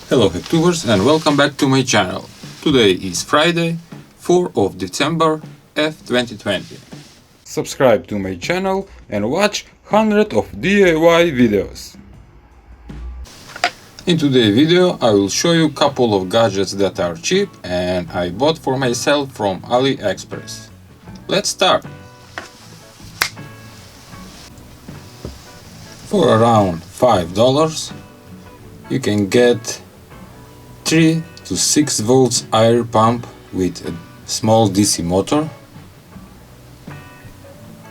Hello Hacktubers and welcome back to my channel. Today is Friday, 4th of December F 2020. Subscribe to my channel and watch hundreds of DIY videos. In today's video I will show you a couple of gadgets that are cheap and I bought for myself from Aliexpress. Let's start! For around $5 you can get 3 to 6 volts air pump with a small DC motor,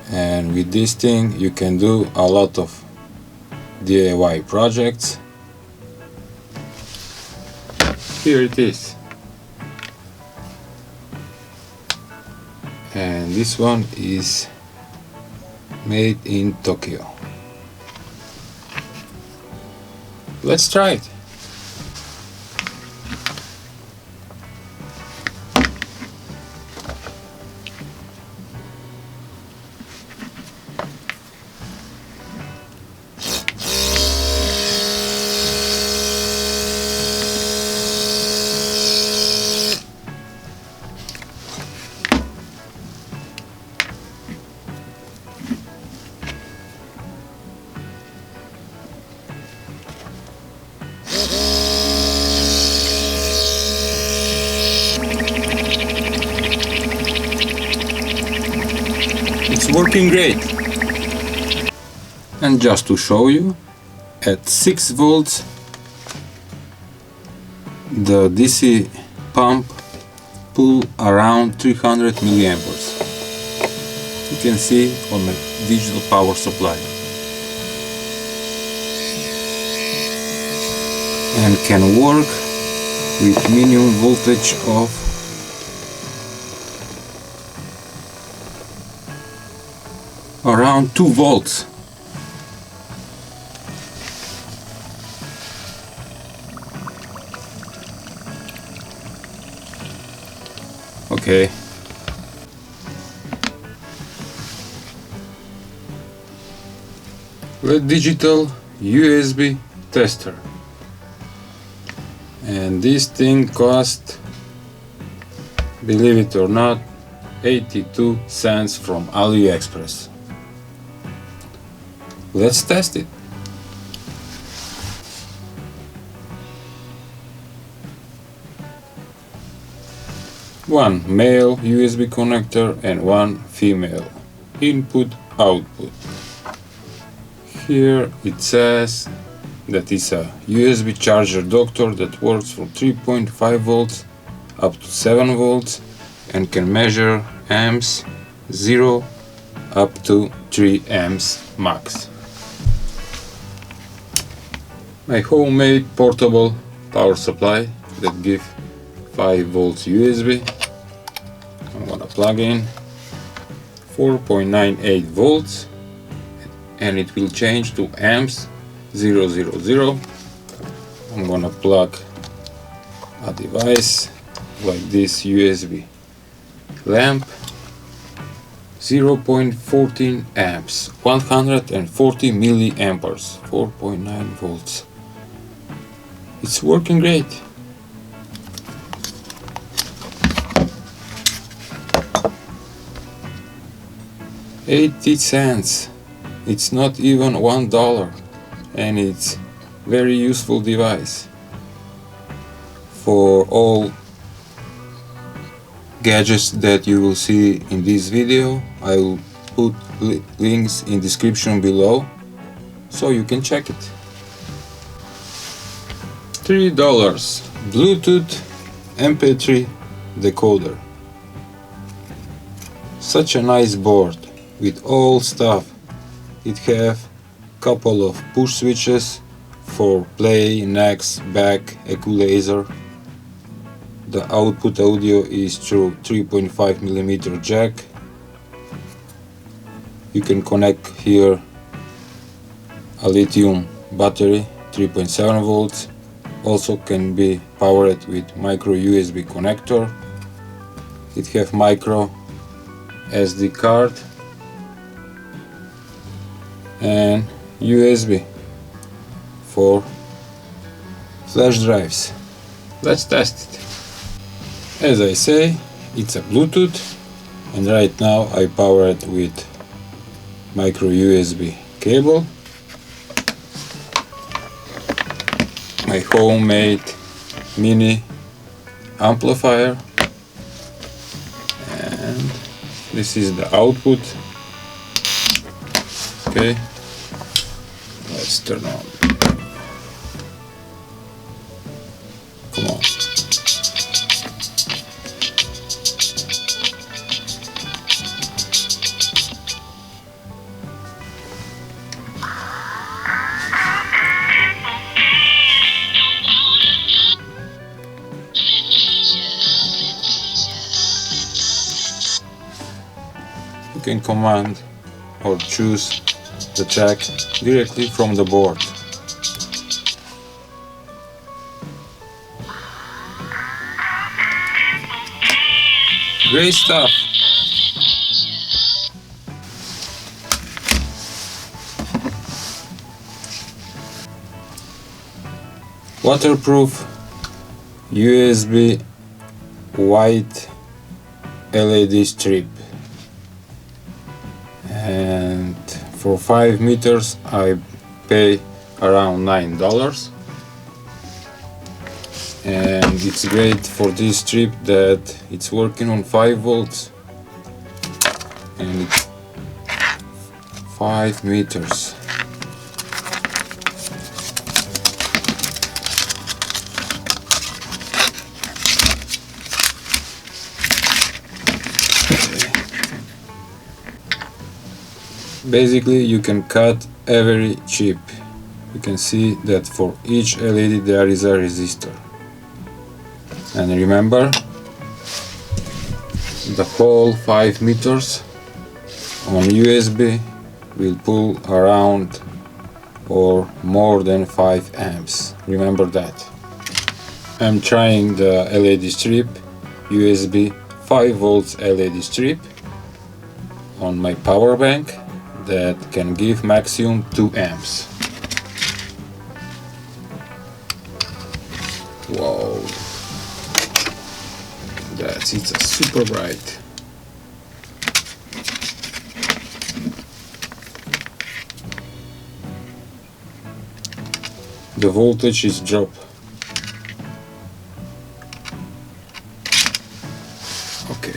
and with this thing you can do a lot of DIY projects. Here it is, and this one is made in Tokyo. Let's try it. It's working great. And just to show you, at 6 volts the DC pump pull around 300 milliamperes. You can see on the digital power supply, and can work with minimum voltage of around 2 volts. Okay. The digital USB tester, and this thing cost, believe it or not, 82 cents from Aliexpress. Let's test it. One male USB connector and one female. Input, output. Here it says that it's a USB charger adapter that works from 3.5 volts up to 7 volts and can measure amps 0 up to 3 amps max. My homemade portable power supply that gives 5 volts USB. I'm gonna plug in 4.98 volts and it will change to amps 000. I'm gonna plug a device like this USB lamp, 0.14 amps, 140 milliamperes, 4.9 volts. It's working great. $0.80. It's not even $1, and it's very useful device. For all gadgets that you will see in this video, I will put links in description below so you can check it. $3 Bluetooth MP3 Decoder. Such a nice board with all stuff. It have couple of push switches for play, next, back, equalizer. The output audio is through 3.5mm jack. You can connect here a lithium battery, 3.7 volts. Also can be powered with micro USB connector. It have micro SD card and USB for Flash drives. Let's test it. As I say, it's a Bluetooth, and right now I power it with micro USB cable. My homemade mini amplifier, and this is the output. Okay, let's turn on. Come on. You can command or choose the track directly from the board. Great stuff! Waterproof USB white LED strip, and for 5 meters I pay around $9, and it's great for this strip that it's working on 5 volts and it's 5 meters. Basically, you can cut every chip. You can see that for each LED there is a resistor. And remember, the whole 5 meters on USB will pull around or more than 5 amps. Remember that. I'm trying the LED strip, USB 5 volts LED strip on my power bank that can give maximum 2 amps. Wow, it's super bright. The voltage is dropped. Okay.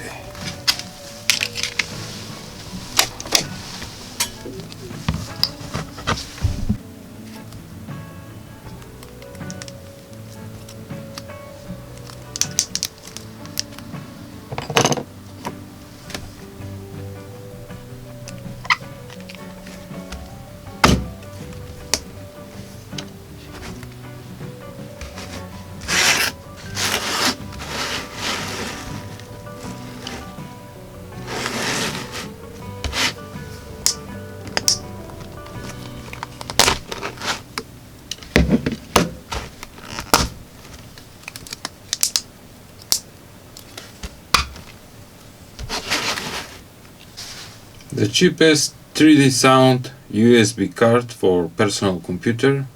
The cheapest 3D sound USB card for personal computer,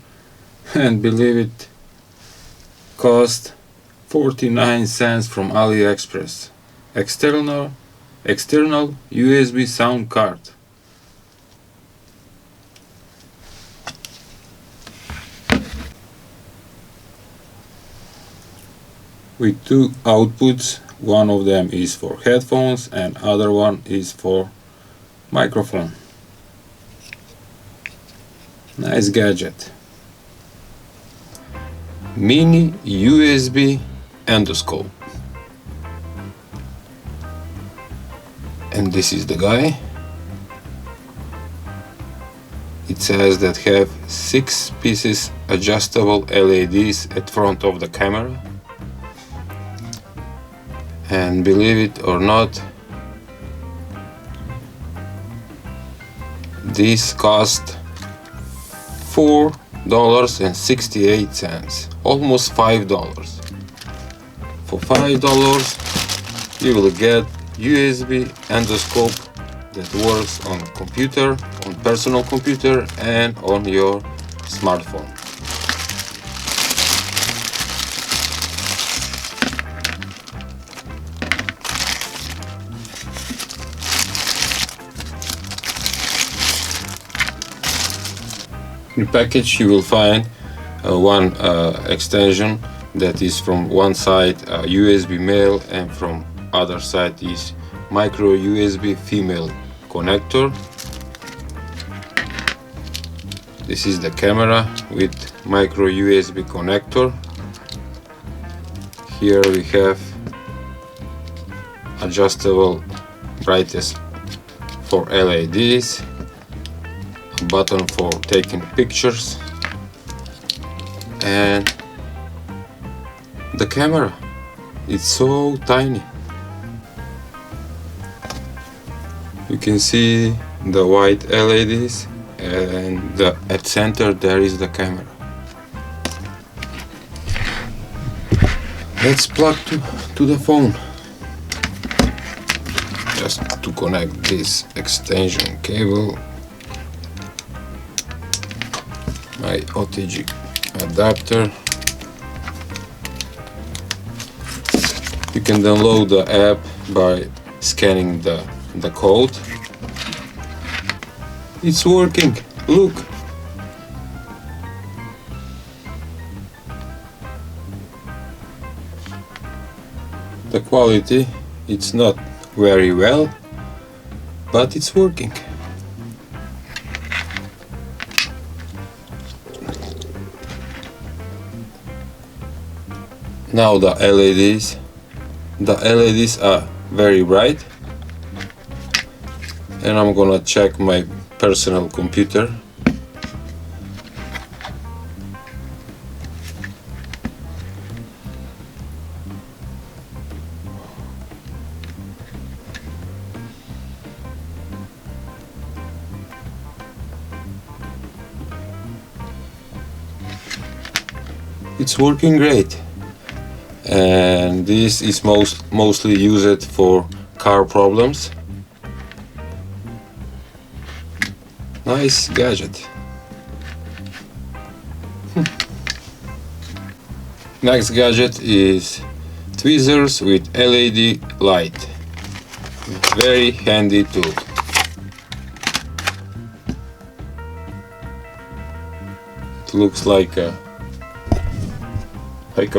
and believe it, cost 49 cents from Aliexpress. External USB sound card. With 2 outputs, one of them is for headphones and other one is for microphone. Nice gadget. Mini USB endoscope. And this is the guy. It says that have 6 pieces adjustable LEDs at front of the camera. And believe it or not, this cost $4.68, almost $5. For $5 you will get USB endoscope that works on computer, on personal computer and on your smartphone. In the package you will find one extension that is from one side USB male and from other side is micro USB female connector. This is the camera with micro USB connector. Here we have adjustable brightness for LEDs, a button for taking pictures, and the camera. It's so tiny. You can see the white LEDs, and at center there is the camera. Let's plug to the phone. Just to connect this extension cable, my OTG adapter. You can download the app by scanning the code. It's working, look! The quality, it's not very well, but it's working. Now the LEDs are very bright, and I'm gonna check my personal computer. It's working great, and this is mostly used for car problems. Nice gadget. Next gadget is tweezers with LED light. Very handy tool. It looks like a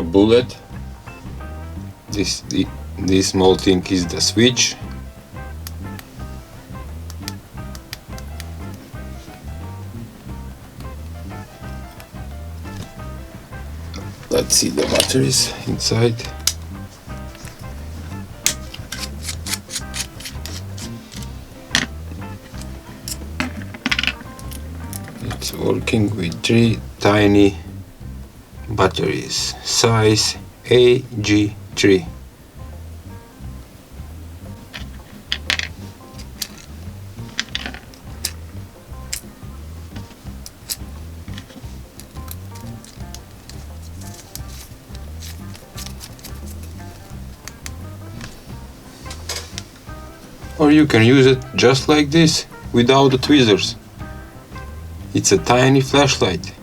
bullet. This small thing is the switch. Let's see the batteries inside. It's working with 3 tiny batteries, size AG3. Or you can use it just like this, without the tweezers. It's a tiny flashlight.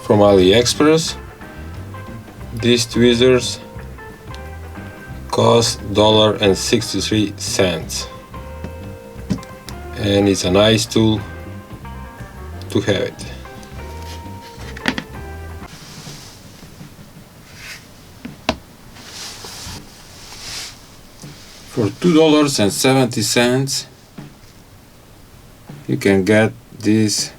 From Aliexpress. These tweezers cost $1.63, and it's a nice tool to have it. For $2.70 you can get this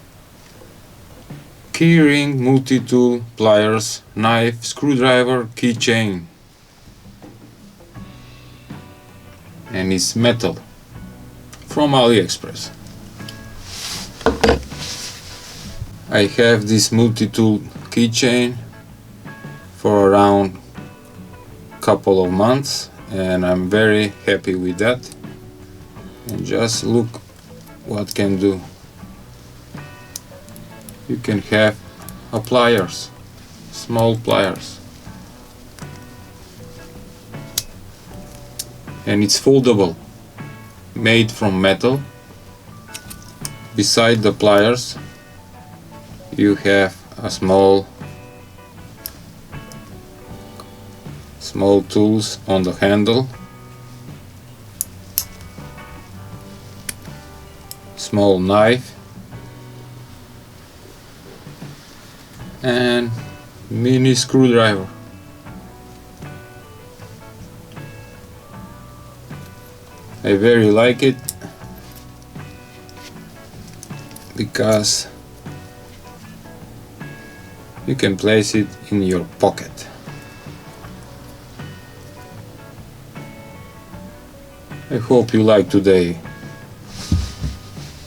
keyring, multi-tool, pliers, knife, screwdriver, keychain, and it's metal from Aliexpress. I have this multi-tool keychain for around couple of months, and I'm very happy with that. And just look what can do. You can have pliers, small pliers, and it's foldable, made from metal. Beside the pliers you have a small tools on the handle, small knife, and mini screwdriver. I very like it because you can place it in your pocket. I hope you like today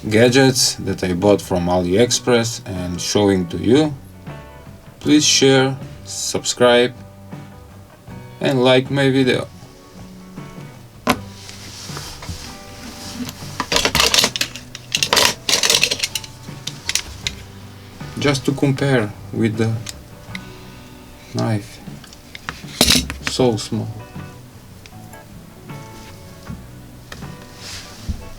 gadgets that I bought from Aliexpress and showing to you. Please share, subscribe and like my video. Just to compare with the knife, so small.